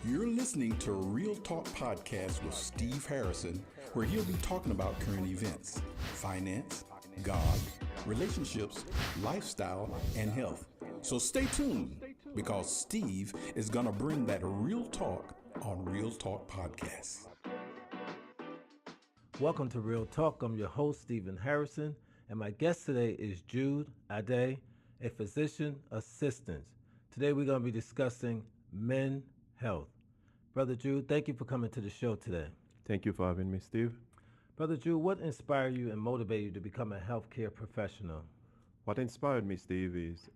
You're listening to Real Talk Podcast with Steve Harrison, where he'll be talking about current events, finance, God, relationships, lifestyle, and health. So stay tuned, because Steve is going to bring that real talk on Real Talk Podcast. Welcome to Real Talk. I'm your host, Stephen Harrison, and my guest today is Jude Ade, a physician assistant. Today we're going to be discussing men's health. Brother Jude, thank you for coming to the show today. Thank you for having me, Steve. Brother Jude, what inspired you and motivated you to become a healthcare professional? What inspired me, Steve, is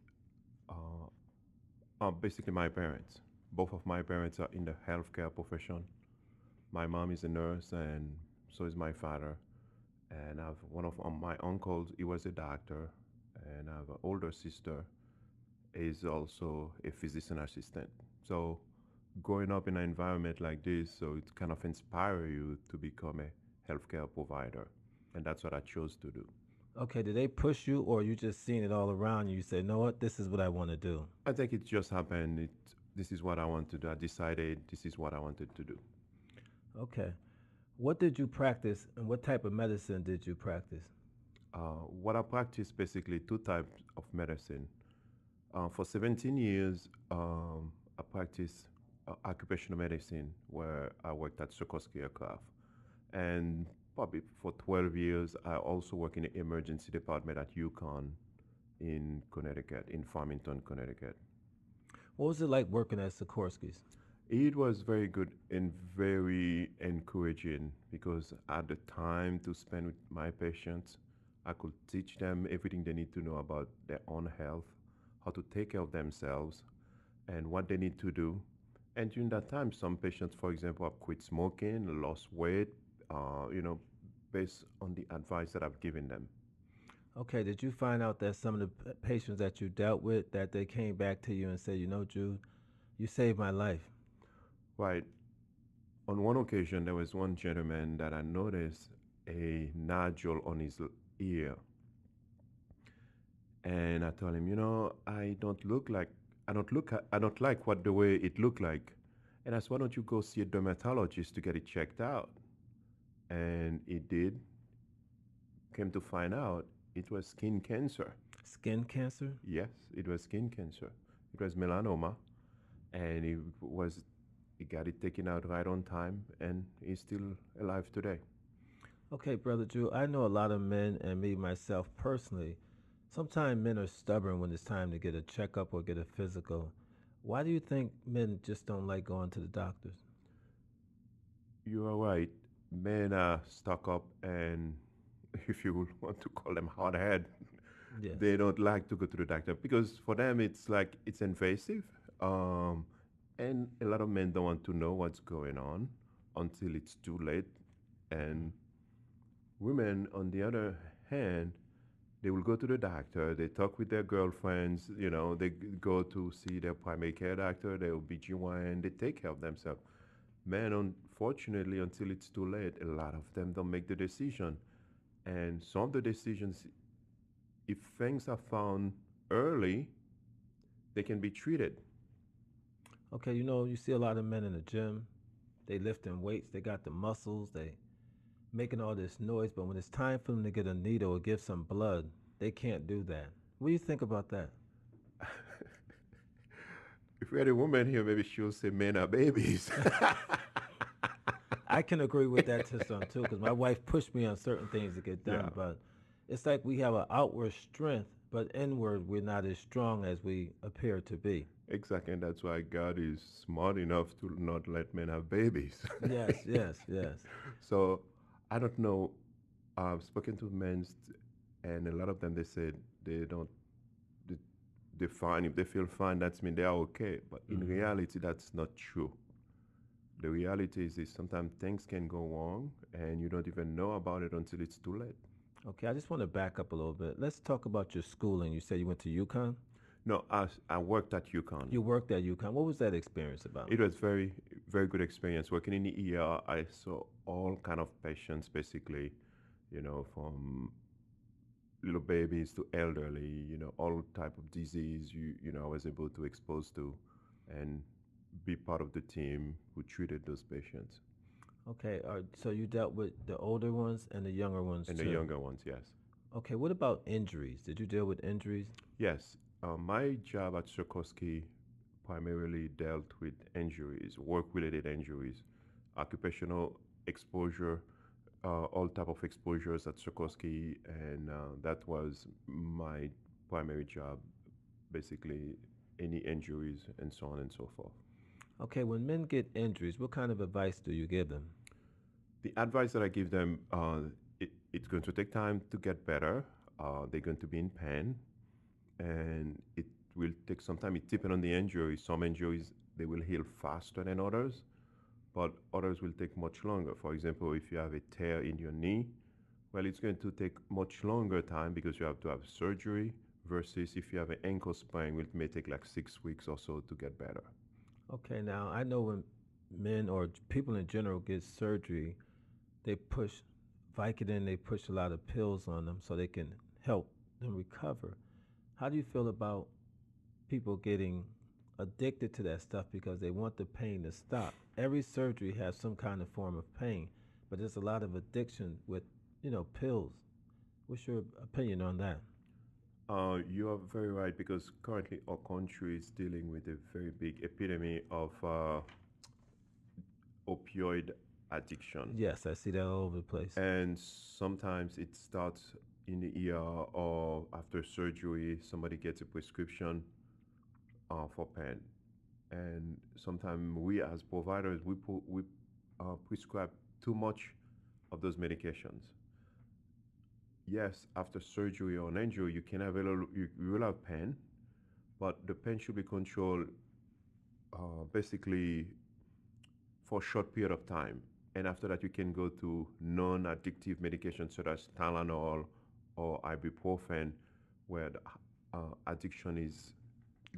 basically my parents. Both of my parents are in the healthcare profession. My mom is a nurse, and so is my father. And I have one of my uncles, he was a doctor, and I have an older sister, is also a physician assistant. So growing up in an environment like this, so it kind of inspires you to become a healthcare provider. And that's what I chose to do. Okay, did they push you, or you just seen it all around you? You say, you know what, this is what I want to do? I think it just happened. This is what I want to do. I decided this is what I wanted to do. Okay. What did you practice, and what type of medicine did you practice? What I practice, basically two types of medicine. For 17 years, I practiced occupational medicine, where I worked at Sikorsky Aircraft. And probably for 12 years, I also work in the emergency department at UConn in Connecticut, in Farmington, Connecticut. What was it like working at Sikorsky's? It was very good and very encouraging, because I had the time to spend with my patients. I could teach them everything they need to know about their own health, how to take care of themselves, and what they need to do. And during that time, some patients, for example, have quit smoking, lost weight, based on the advice that I've given them. Okay, did you find out that some of the patients that you dealt with, that they came back to you and said, you know, Jude, you saved my life? Right. On one occasion, there was one gentleman that I noticed a nodule on his ear. And I told him, I don't like what the way it looked like. And I said, why don't you go see a dermatologist to get it checked out? And he did. Came to find out it was skin cancer. Skin cancer? Yes, it was skin cancer. It was melanoma. And he got it taken out right on time, and he's still alive today. Okay, Brother Drew, I know a lot of men, and me myself personally, sometimes men are stubborn when it's time to get a checkup or get a physical. Why do you think men just don't like going to the doctors? You are right. Men are stuck up, and if you want to call them hard-headed, Yes. they don't like to go to the doctor, because for them it's like it's invasive. And a lot of men don't want to know what's going on until it's too late. And women, on the other hand, they will go to the doctor, they talk with their girlfriends, they go to see their primary care doctor, their OBGYN, they take care of themselves. Men, unfortunately, until it's too late, a lot of them don't make the decision. And some of the decisions, if things are found early, they can be treated. Okay, you see a lot of men in the gym, they lifting weights, they got the muscles, they making all this noise, but when it's time for them to get a needle or give some blood, they can't do that. What do you think about that? If we had a woman here, maybe she'll say men are babies. I can agree with that to some too, because my wife pushed me on certain things to get done, Yeah. but it's like we have an outward strength, but inward we're not as strong as we appear to be. Exactly, and that's why God is smart enough to not let men have babies. Yes, yes. So I don't know. I've spoken to men, and a lot of them, they said they don't. They're fine. If they feel fine, that's mean they are okay. But in reality, that's not true. The reality is sometimes things can go wrong, and you don't even know about it until it's too late. Okay, I just want to back up a little bit. Let's talk about your schooling. You said you went to UConn? No, I worked at UConn. You worked at UConn. What was that experience about? It was very, very good experience. Working in the ER, I saw all kind of patients, basically, from little babies to elderly, all type of disease, I was able to expose to. And be part of the team who treated those patients. Okay, so you dealt with the older ones and the younger ones And the too. younger ones, yes. Okay, what about injuries? Did you deal with injuries? Yes, my job at Sikorsky primarily dealt with injuries, work-related injuries, occupational exposure, all type of exposures at Sikorsky, and that was my primary job, basically any injuries and so on and so forth. Okay, when men get injuries, what kind of advice do you give them? The advice that I give them, it's going to take time to get better. They're going to be in pain, and it will take some time. It depends on the injury. Some injuries they will heal faster than others, but others will take much longer. For example, if you have a tear in your knee, well, it's going to take much longer time because you have to have surgery versus if you have an ankle sprain, it may take like 6 weeks or so to get better. Okay, now I know when men or people in general get surgery, they push Vicodin, they push a lot of pills on them so they can help them recover. How do you feel about people getting addicted to that stuff because they want the pain to stop? Every surgery has some kind of form of pain, but there's a lot of addiction with, pills. What's your opinion on that? You are very right because currently our country is dealing with a very big epidemic of opioid addiction. Yes, I see that all over the place. And sometimes it starts in the ER or after surgery, somebody gets a prescription for pain. And sometimes we as providers, we prescribe too much of those medications. Yes, after surgery or an injury, you can have you will have pain, but the pain should be controlled basically for a short period of time. And after that, you can go to non-addictive medications such as Tylenol or ibuprofen, where the addiction is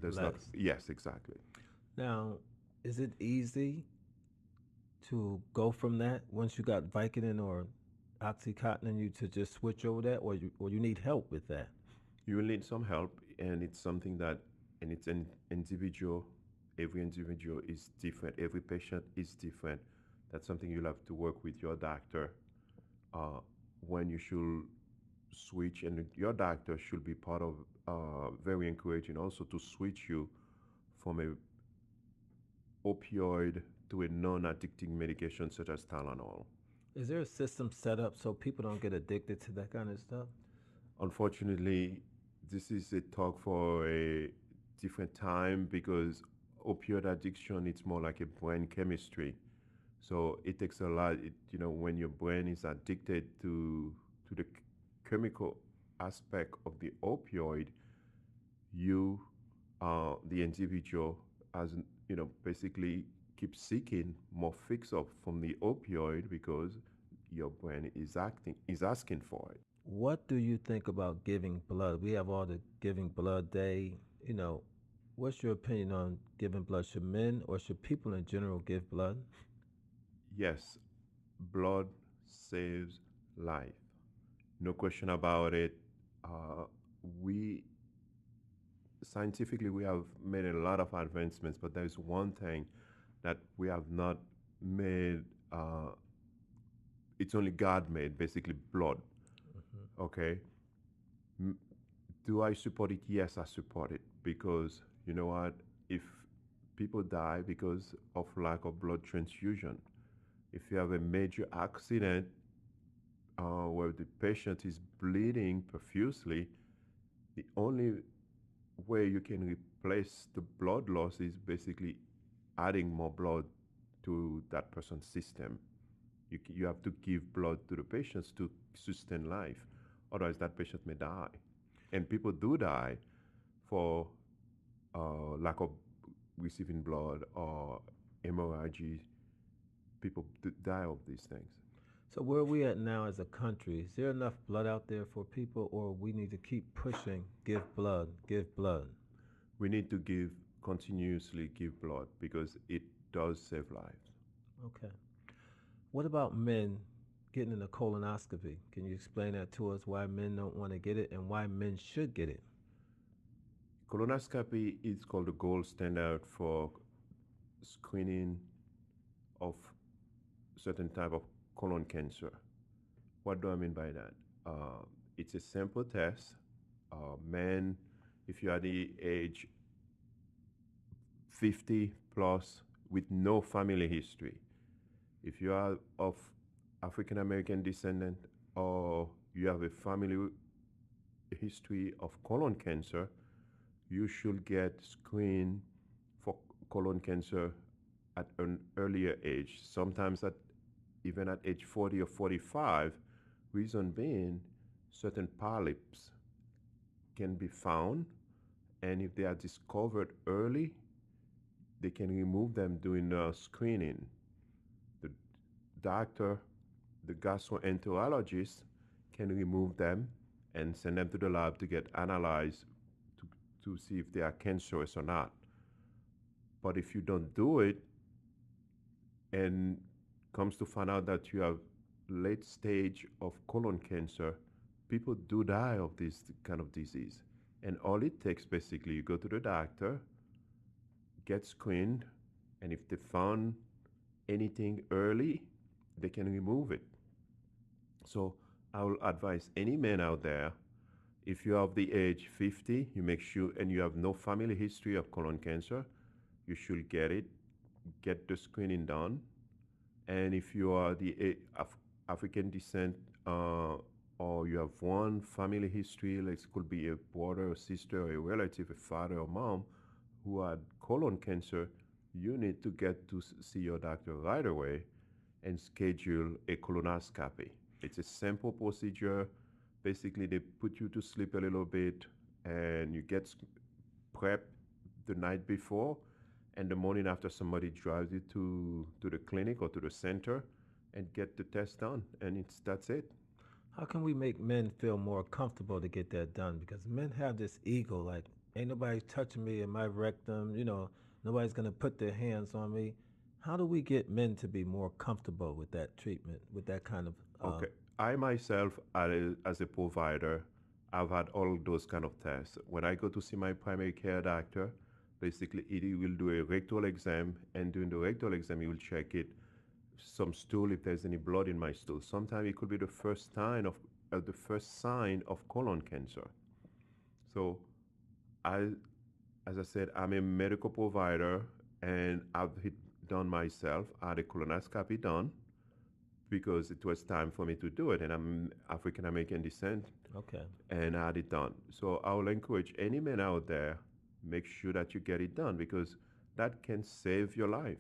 there's not. Less. Yes, exactly. Now, is it easy to go from that once you got Vicodin or Oxycontin in you to just switch over that, or you need help with that? You will need some help, and it's something that, and it's an individual. Every individual is different. Every patient is different. That's something you'll have to work with your doctor uh, when you should switch, and your doctor should be part of very encouraging also to switch you from a opioid to a non-addicting medication such as Tylenol. Is there a system set up so people don't get addicted to that kind of stuff? Unfortunately, this is a talk for a different time because opioid addiction it's more like a brain chemistry. So it takes a lot. When your brain is addicted to the chemical aspect of the opioid, you, the individual, as basically keep seeking more fix up from the opioid because your brain is asking for it. What do you think about giving blood? We have all the Giving Blood Day. What's your opinion on giving blood? Should men or should people in general give blood? Yes, blood saves life. No question about it. We scientifically we have made a lot of advancements, but there's one thing that we have not made. It's only God made, basically blood. Okay. M- Do I support it? Yes, I support it because you know what? If people die because of lack of blood transfusion, if you have a major accident where the patient is bleeding profusely, the only way you can replace the blood loss is basically adding more blood to that person's system. You have to give blood to the patients to sustain life. Otherwise, that patient may die. And people do die for lack of receiving blood or hemorrhage. People die of these things. So where are we at now as a country? Is there enough blood out there for people, or we need to keep pushing? Give blood, give blood. We need to continuously give blood because it does save lives. Okay. What about men getting a colonoscopy? Can you explain that to us? Why men don't want to get it and why men should get it? Colonoscopy is called the gold standard for screening of certain type of colon cancer. What do I mean by that? It's a simple test. Men, if you are the age 50 plus with no family history, if you are of African American descendant or you have a family history of colon cancer, you should get screened for colon cancer at an earlier age, sometimes even at age 40 or 45. Reason being, certain polyps can be found, and if they are discovered early, they can remove them during screening. The doctor, the gastroenterologist, can remove them and send them to the lab to get analyzed to see if they are cancerous or not. But if you don't do it and comes to find out that you have late stage of colon cancer, people do die of this kind of disease. And all it takes, basically, you go to the doctor, get screened, and if they found anything early, they can remove it. So I will advise any man out there, if you have the age 50, you make sure, and you have no family history of colon cancer, you should get the screening done. And if you are the African descent, or you have one family history, like it could be a brother or sister or a relative, a father or mom who had colon cancer, you need to get to see your doctor right away and schedule a colonoscopy. It's a simple procedure. Basically, they put you to sleep a little bit and you get prepped the night before, and the morning after somebody drives you to the clinic or to the center and get the test done, and that's it. How can we make men feel more comfortable to get that done? Because men have this ego, like, ain't nobody touching me in my rectum, nobody's going to put their hands on me. How do we get men to be more comfortable with that treatment, with that kind of... Okay. I myself, as a provider, I've had all those kind of tests. When I go to see my primary care doctor, basically he will do a rectal exam, and during the rectal exam he will check it, some stool, if there's any blood in my stool. Sometimes it could be the first sign of colon cancer. So as I said, I'm a medical provider, and I've done myself. I had a colonoscopy done because it was time for me to do it, and I'm African American descent. Okay. And I had it done. So I will encourage any man out there, make sure that you get it done, because that can save your life.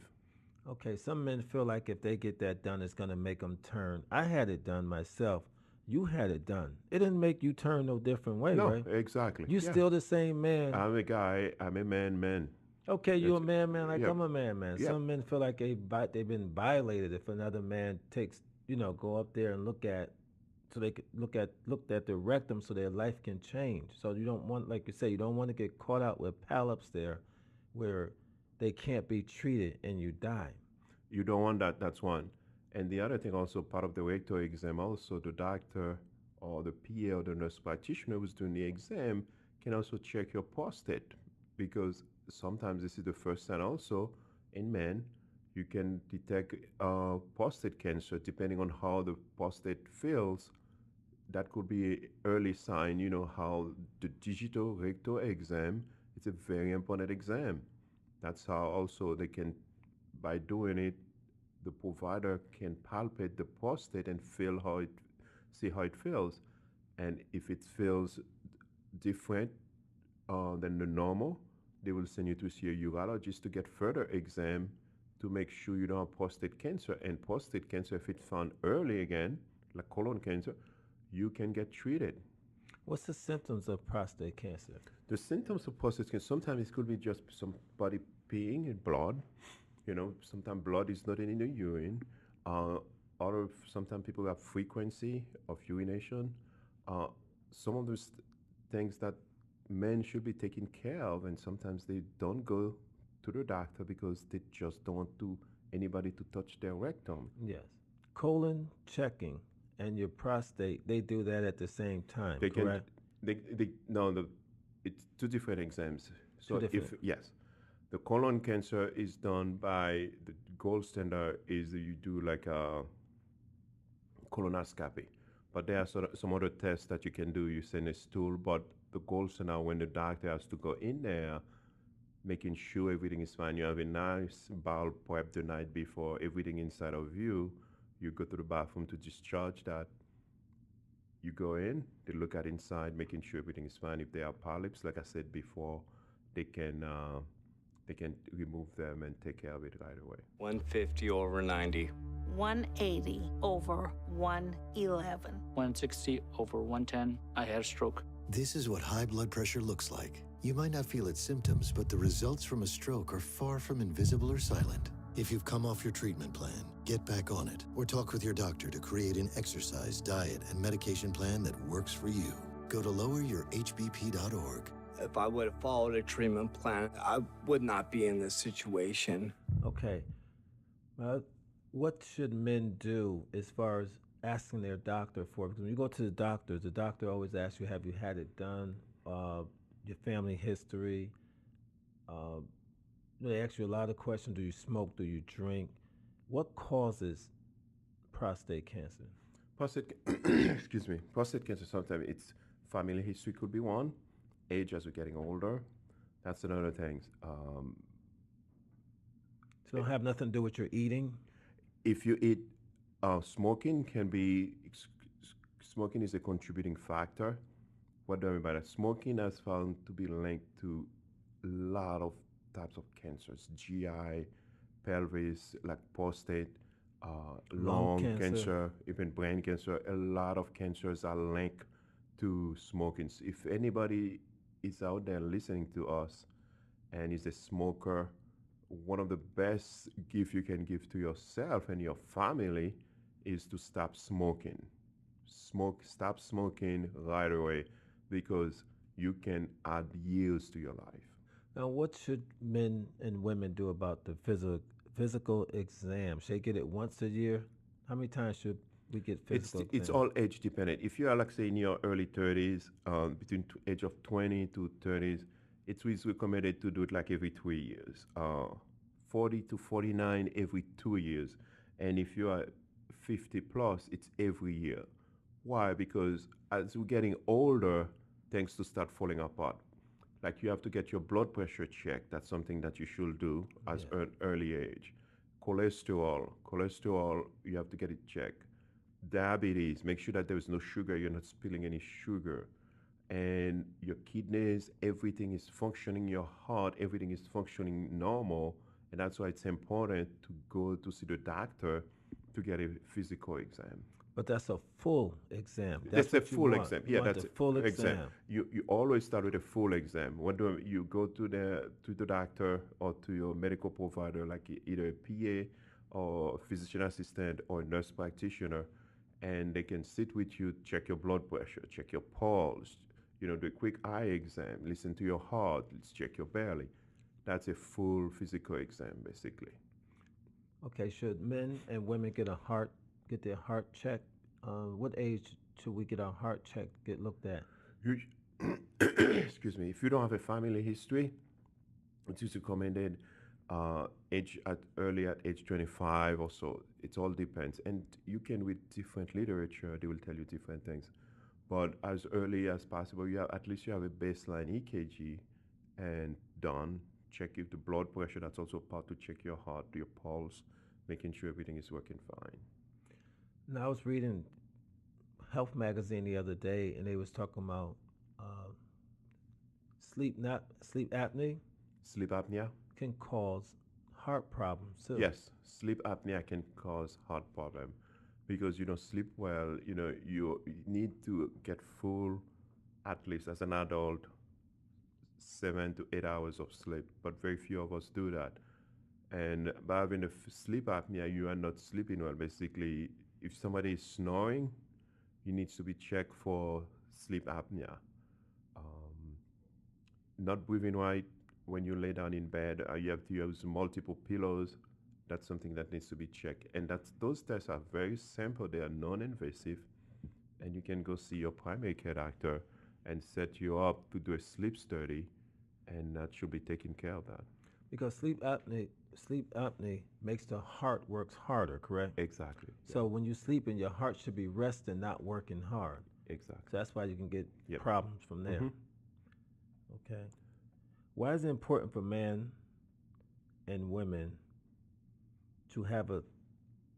Okay, some men feel like if they get that done, it's going to make them turn. I had it done myself. You had it done. It didn't make you turn no different way, No, right? exactly. You Yeah. still the same man. I'm a guy. I'm a man. Okay, you a It's- man, like yeah, I'm a man. yeah. Some men feel like they've been violated if another man takes, go up there and so they could looked at their rectum so their life can change. So you don't want, like you say, you don't want to get caught out with polyps there, where they can't be treated and you die. You don't want that. That's one. And the other thing, also part of the rectal exam, also the doctor or the PA or the nurse practitioner who's doing the exam can also check your prostate, because sometimes this is the first sign also in men. You can detect prostate cancer depending on how the prostate feels. That could be an early sign. You know how the digital rectal exam, it's a very important exam. That's how also they can, by doing it, the provider can palpate the prostate and see how it feels. And if it feels different than the normal, they will send you to see a urologist to get further exam to make sure you don't have prostate cancer. And prostate cancer, if it's found early again, like colon cancer, you can get treated. What's the symptoms of prostate cancer? The symptoms of prostate cancer, sometimes it could be just somebody peeing in blood. Sometimes blood is not in the urine. Sometimes people have frequency of urination. Some of those things that men should be taking care of, and sometimes they don't go to the doctor because they just don't want anybody to touch their rectum. Yes. Colon checking and your prostate, they do that at the same time, They correct? no, it's two different exams. So Two different. yes, The colon cancer is done by the gold standard is you do like a colonoscopy. But there are some other tests that you can do. You send a stool, but the gold standard when the doctor has to go in there, making sure everything is fine. You have a nice bowel prep the night before, everything inside of you. You go to the bathroom to discharge that. You go in, they look at inside, making sure everything is fine. If there are polyps, like I said before, they can remove them and take care of it right away. 150 over 90. 180 over 111. 160 over 110. I had a stroke. This is what high blood pressure looks like. You might not feel its symptoms, but the results from a stroke are far from invisible or silent. If you've come off your treatment plan, get back on it or talk with your doctor to create an exercise, diet, and medication plan that works for you. Go to loweryourhbp.org. If I would have followed a treatment plan, I would not be in this situation. Okay. What should men do as far as asking their doctor for? Because when you go to the doctor always asks you, have you had it done? Your family history. They ask you a lot of questions. Do you smoke? Do you drink? What causes prostate cancer? Excuse me. Prostate cancer, sometimes it's family history could be one. Age as we're getting older, that's another thing. So it don't have nothing to do with your eating? If you eat, smoking smoking is a contributing factor. What do I mean by that? Smoking has found to be linked to a lot of types of cancers, GI, pelvis, like prostate, lung cancer, even brain cancer. A lot of cancers are linked to smoking. So if anybody is out there listening to us and is a smoker, one of the best gifts you can give to yourself and your family is to stop smoking. Stop smoking right away, because you can add years to your life. Now, what should men and women do about the physical exam? Should they get it once a year? How many times should we get physical exam? It's all age dependent. If you are, like, say, in your early 30s, between age of 20 to 30s, it's recommended to do it like every 3 years. 40 to 49 every 2 years. And if you are 50 plus, it's every year. Why? Because as we're getting older, things to start falling apart. Like, you have to get your blood pressure checked. That's something that you should do as early age. Cholesterol, you have to get it checked. Diabetes, make sure that there is no sugar, you're not spilling any sugar. And your kidneys, everything is functioning, your heart, everything is functioning normal. And that's why it's important to go to see the doctor to get a physical exam. But that's a full exam. That's a full exam. Yeah, that's a full exam. You always start with a full exam. When you go to the doctor or to your medical provider, like either a PA or a physician assistant or a nurse practitioner, and they can sit with you, check your blood pressure, check your pulse, do a quick eye exam, listen to your heart, let's check your belly. That's a full physical exam, basically. Okay, should men and women get their heart checked? What age should we get our heart checked, get looked at? Excuse me. If you don't have a family history, it's usually recommended early at age 25 or so. It all depends. And you can read different literature. They will tell you different things. But as early as possible, at least you have a baseline EKG and done. Check if the blood pressure, that's also part to check your heart, your pulse, making sure everything is working fine. Now, I was reading Health Magazine the other day, and they was talking about sleep apnea. Sleep apnea can cause heart problems too. Yes, sleep apnea can cause heart problem because you don't sleep well. You need to get full, at least as an adult, 7 to 8 hours of sleep. But very few of us do that. And by having sleep apnea, you are not sleeping well. Basically, if somebody is snoring, you need to be checked for sleep apnea. Not breathing right when you lay down in bed, you have to use multiple pillows. That's something that needs to be checked. And those tests are very simple. They are non-invasive. And you can go see your primary care doctor and set you up to do a sleep study, and that should be taking care of that. Because sleep apnea makes the heart works harder, correct? Exactly. So when you sleep in, your heart should be resting, not working hard. Exactly. So that's why you can get Yep. problems from there. Mhm. Okay. Why is it important for men and women to have a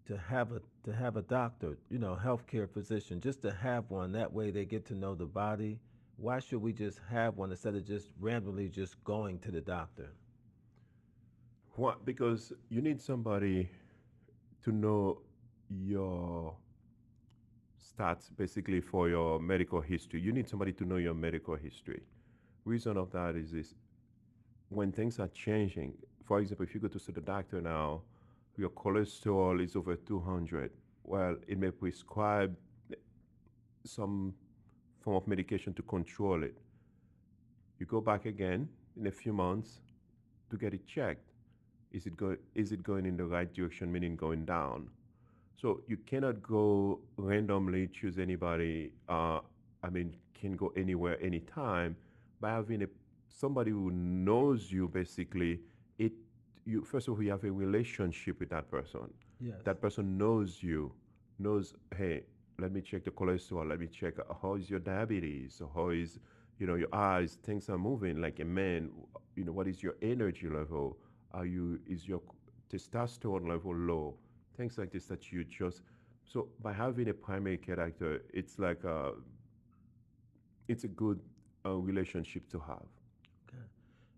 to have a doctor, healthcare physician, just to have one? That way they get to know the body. Why should we just have one instead of just randomly just going to the doctor? What? Because you need somebody to know your stats, basically, for your medical history. You need somebody to know your medical history. Reason of that is this: when things are changing. For example, if you go to see the doctor now, your cholesterol is over 200. Well, it may prescribe some form of medication to control it. You go back again in a few months to get it checked. Is it going in the right direction, meaning going down? So you cannot go randomly choose anybody. Can go anywhere, anytime, by having somebody who knows you. Basically, it you first of all, you have a relationship with that person. Yes. That person knows you, knows, hey, let me check the cholesterol. Let me check how is your diabetes. How is your eyes? Things are moving like a man. What is your energy level? Is your testosterone level low? Things like this that you just so by having a primary care doctor, it's like it's a good relationship to have. Okay.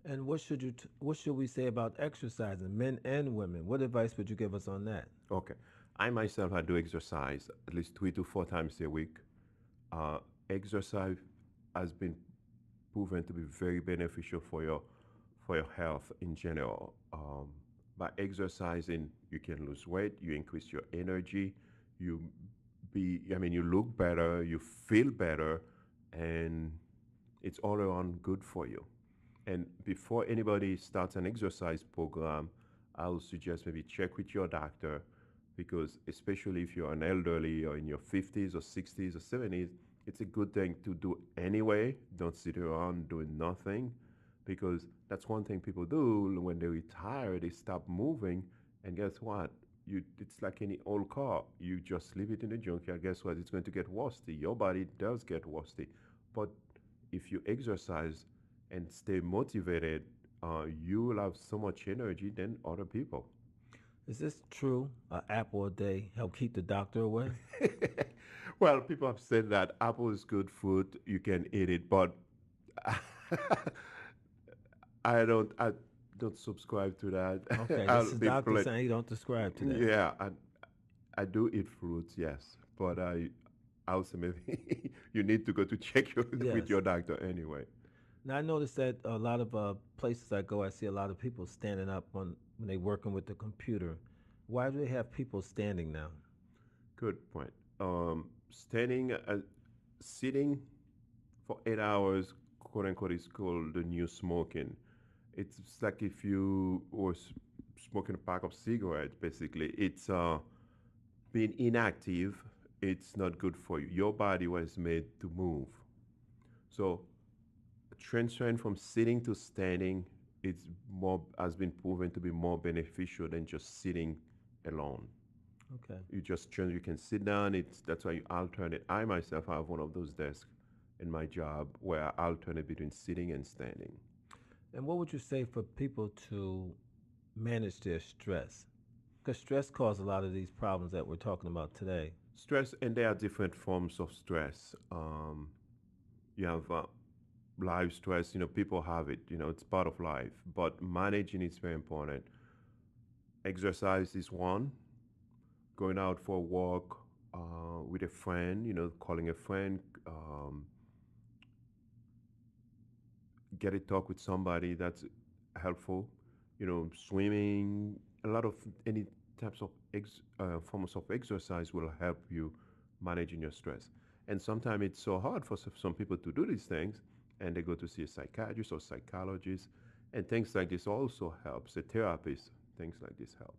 And what should we say about exercising, men and women? What advice would you give us on that? Okay, I myself I do exercise at least 3 to 4 times a week. Exercise has been proven to be very beneficial for your health in general. By exercising, you can lose weight, you increase your energy, you you look better, you feel better, and it's all around good for you. And before anybody starts an exercise program, I'll suggest maybe check with your doctor, because especially if you're an elderly or in your 50s or 60s or 70s, it's a good thing to do anyway. Don't sit around doing nothing, because that's one thing people do when they retire. They stop moving, and guess what? It's like any old car. You just leave it in the junkyard. Guess what? It's going to get rusty. Your body does get rusty, but if you exercise and stay motivated, you will have so much energy than other people. Is this true? An apple a day help keep the doctor away? Well, people have said that apple is good food. You can eat it, but I don't subscribe to that. Okay, I'll this is be doctor polite. saying you don't describe to that. Yeah, I do eat fruits, yes, but I also maybe you need to go to check with Yes. your doctor anyway. Now I noticed that a lot of places I go, I see a lot of people standing up when they working with the computer. Why do they have people standing now? Good point. Sitting for 8 hours, quote unquote, is called the new smoking. It's like if you were smoking a pack of cigarettes. Basically, it's being inactive. It's not good for you. Your body was made to move. So transferring from sitting to standing, it's more has been proven to be more beneficial than just sitting alone. Okay. You can sit down. That's why you alternate. I myself have one of those desks in my job where I alternate between sitting and standing. And what would you say for people to manage their stress? Because stress causes a lot of these problems that we're talking about today. Stress, and there are different forms of stress. You have life stress. People have it. It's part of life. But managing is very important. Exercise is one. Going out for a walk with a friend. Calling a friend. Get a talk with somebody that's helpful. Swimming. A lot of any types of forms of exercise will help you managing your stress. And sometimes it's so hard for some people to do these things, and they go to see a psychiatrist or psychologist, and things like this also helps. A therapist, things like this help.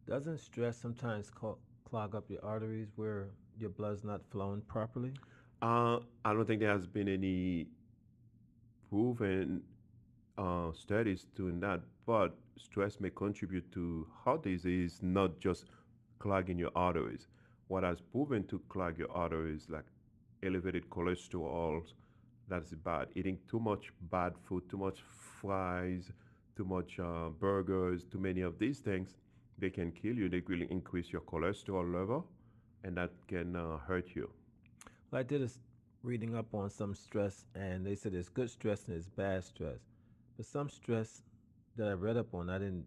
Doesn't stress sometimes clog up your arteries where your blood's not flowing properly? I don't think there has been any proven studies doing that, but stress may contribute to heart disease, not just clogging your arteries. What has proven to clog your arteries, like elevated cholesterol, that's bad. Eating too much bad food, too much fries, too much burgers, too many of these things, they can kill you. They will increase your cholesterol level, and that can hurt you. Well, I did reading up on some stress, and they said there's good stress and there's bad stress. But some stress that I read up on, I didn't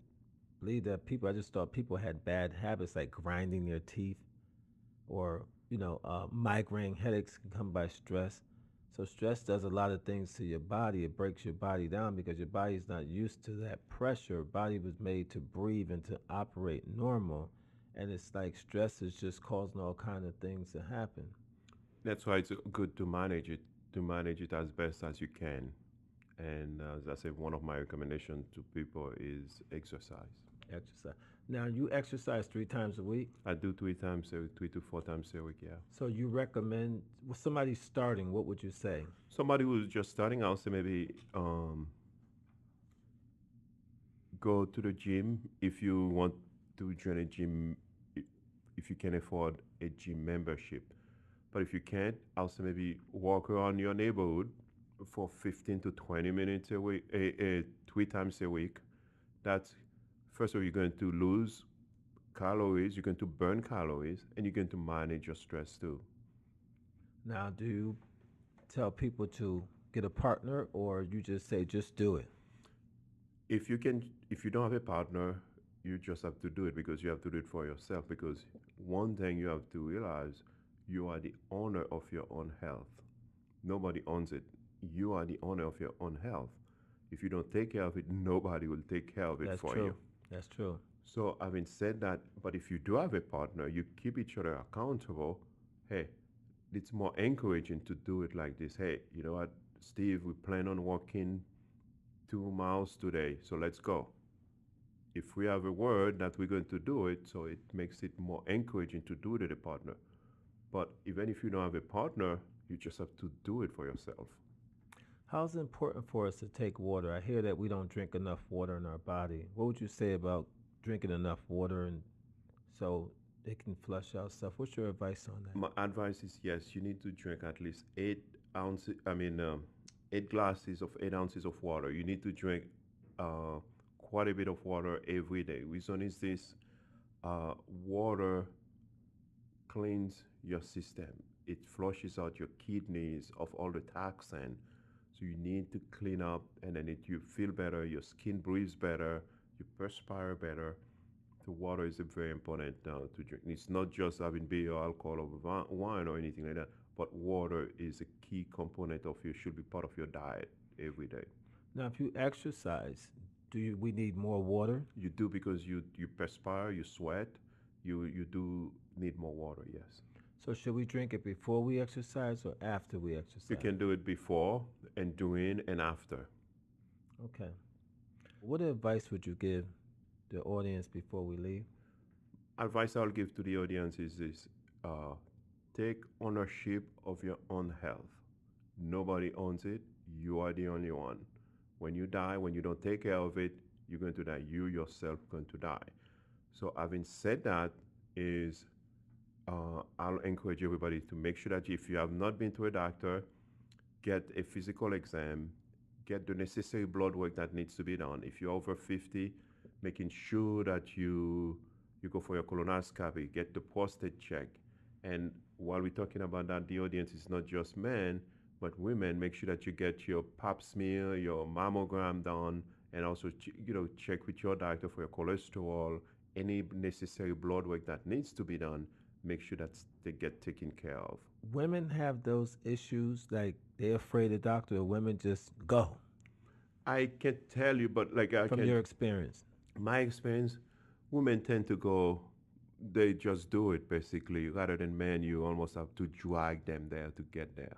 believe that people. I just thought people had bad habits like grinding their teeth, or migraine headaches can come by stress. So stress does a lot of things to your body. It breaks your body down because your body is not used to that pressure. Body was made to breathe and to operate normal, and it's like stress is just causing all kind of things to happen. That's why it's good to manage it as best as you can. And as I said, one of my recommendations to people is exercise. Exercise. Now you exercise 3 times a week. I do 3 times a week, 3 to 4 times a week, yeah. So you recommend somebody starting? What would you say? Somebody who's just starting out, say maybe go to the gym if you want to join a gym, if you can afford a gym membership. But if you can't, I'll say maybe walk around your neighborhood for 15 to 20 minutes a week, 3 times a week. That's first of all, you're going to lose calories, you're going to burn calories, and you're going to manage your stress too. Now, do you tell people to get a partner, or you just say just do it? If you don't have a partner, you just have to do it because you have to do it for yourself. Because one thing you have to realize, you are the owner of your own health. Nobody owns it. You are the owner of your own health. If you don't take care of it, nobody will take care of it That's for true. you. That's true. So having said that, but if you do have a partner, you keep each other accountable. Hey, it's more encouraging to do it like this. Hey, you know what, Steve, we plan on walking 2 miles today, so let's go. If we have a word that we're going to do it, so it makes it more encouraging to do it with a partner. But even if you don't have a partner, you just have to do it for yourself. How is it important for us to take water? I hear that we don't drink enough water in our body. What would you say about drinking enough water and so it can flush out stuff? What's your advice on that? My advice is yes, you need to drink at least 8 ounces. 8 glasses of 8 ounces of water. You need to drink quite a bit of water every day. Reason is this: water cleans your system. It flushes out your kidneys of all the toxin. So you need to clean up, and then you feel better. Your skin breathes better. You perspire better. So water is very important to drink. It's not just having beer or alcohol or wine or anything like that, but water is a key component of should be part of your diet every day. Now, if you exercise, we need more water? You do because you perspire, you sweat, you do need more water, yes. So should we drink it before we exercise or after we exercise? You can do it before and during and after. Okay. What advice would you give the audience before we leave? Advice I'll give to the audience is this: take ownership of your own health. Nobody owns it. You are the only one. When you die, when you don't take care of it, you're going to die. You yourself going to die. So having said that, I'll encourage everybody to make sure that if you have not been to a doctor, get a physical exam, get the necessary blood work that needs to be done. If you're over 50, making sure that you go for your colonoscopy, get the prostate check. And while we're talking about that, the audience is not just men, but women. Make sure that you get your pap smear, your mammogram done, and also check with your doctor for your cholesterol, any necessary blood work that needs to be done. Make sure that they get taken care of. Women have those issues, like they're afraid of doctor, or women just go? I can't tell you, but From your experience. My experience, women tend to go, they just do it basically. Rather than men, you almost have to drag them there to get there.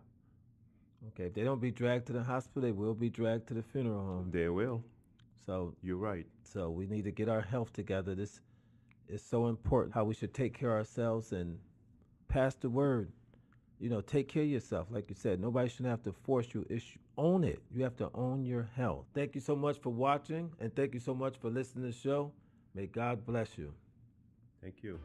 Okay, if they don't be dragged to the hospital, they will be dragged to the funeral home. They will. So you're right. So we need to get our health together. This is so important, how we should take care of ourselves and pass the word. Take care of yourself. Like you said, nobody should have to force you own it. You have to own your health. Thank you so much for watching, and thank you so much for listening to the show. May God bless you. Thank you.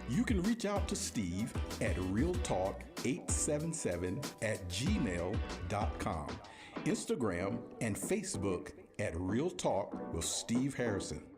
You can reach out to Steve at realtalk877@gmail.com, Instagram and Facebook at Real Talk with Steve Harrison.